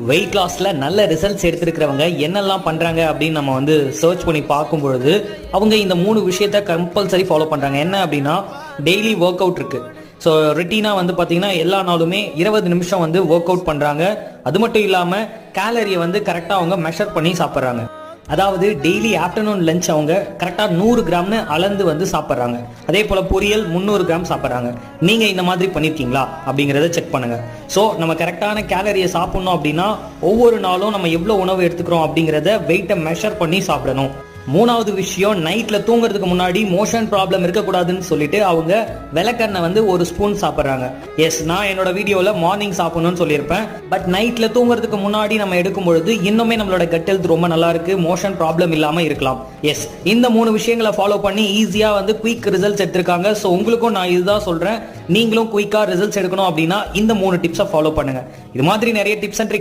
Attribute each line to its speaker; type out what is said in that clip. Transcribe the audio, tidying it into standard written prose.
Speaker 1: Wait லாஸ்ல நல்ல results எடுத்திருக்கிறவங்க என்னெல்லாம் பண்றாங்க அப்படின்னு நம்ம வந்து சர்ச் பண்ணி பார்க்கும் பொழுது அவங்க இந்த 3 விஷயத்த கம்பல்சரி ஃபாலோ பண்றாங்க. என்ன அப்படின்னா, டெய்லி ஒர்க் அவுட் இருக்கு. ஸோ ரிட்டீனா வந்து பார்த்தீங்கன்னா எல்லா நாளுமே 20 நிமிஷம் வந்து ஒர்க் அவுட் பண்றாங்க. அது மட்டும் இல்லாம கேலரியை வந்து கரெக்டாக அவங்க மெஷர் பண்ணி சாப்பிட்றாங்க. அதாவது டெய்லி ஆஃப்டர்நூன் லஞ்ச் அவங்க கரெக்டாக 100 கிராம்னு அளந்து வந்து சாப்பிட்றாங்க. அதே போல் பொரியல் 300 கிராம் சாப்பிட்றாங்க. நீங்கள் இந்த மாதிரி பண்ணியிருக்கீங்களா அப்படிங்கிறத செக் பண்ணுங்க. ஸோ நம்ம கரெக்டான கேலரியை சாப்பிட்ணும் அப்படின்னா ஒவ்வொரு நாளும் நம்ம எவ்வளோ உணவு எடுத்துக்கிறோம் அப்படிங்கிறத வெயிட்டை மெஷர் பண்ணி சாப்பிடணும். 3வது விஷயம், நைட்ல தூங்குறதுக்கு முன்னாடி மோஷன் ப்ராப்ளம் இருக்கக்கூடாதுன்னு சொல்லிட்டு அவங்க விளக்கெண்ணெய் வந்து 1 ஸ்பூன் சாப்பிட்றாங்க. எஸ், நான் என்னோட வீடியோவில் மார்னிங் சாப்பிடணும்னு சொல்லியிருப்பேன். பட் நைட்ல தூங்குறதுக்கு முன்னாடி நம்ம எடுக்கும் பொழுது இன்னுமே நம்மளோட கட் ஹெல்த் ரொம்ப நல்லா இருக்கு, மோஷன் ப்ராப்ளம் இல்லாம இருக்கலாம். எஸ், இந்த 3 விஷயங்களை ஃபாலோ பண்ணி ஈஸியா வந்து குயிக் ரிசல்ட்ஸ் எடுத்திருக்காங்க. ஸோ உங்களுக்கும் நான் இதுதான் சொல்றேன், நீங்களும் குயிக்கா ரிசல்ட்ஸ் எடுக்கணும் அப்படின்னா இந்த 3 டிப்ஸை ஃபாலோ பண்ணுங்க. இது மாதிரி நிறைய டிப்ஸ் அண்ட்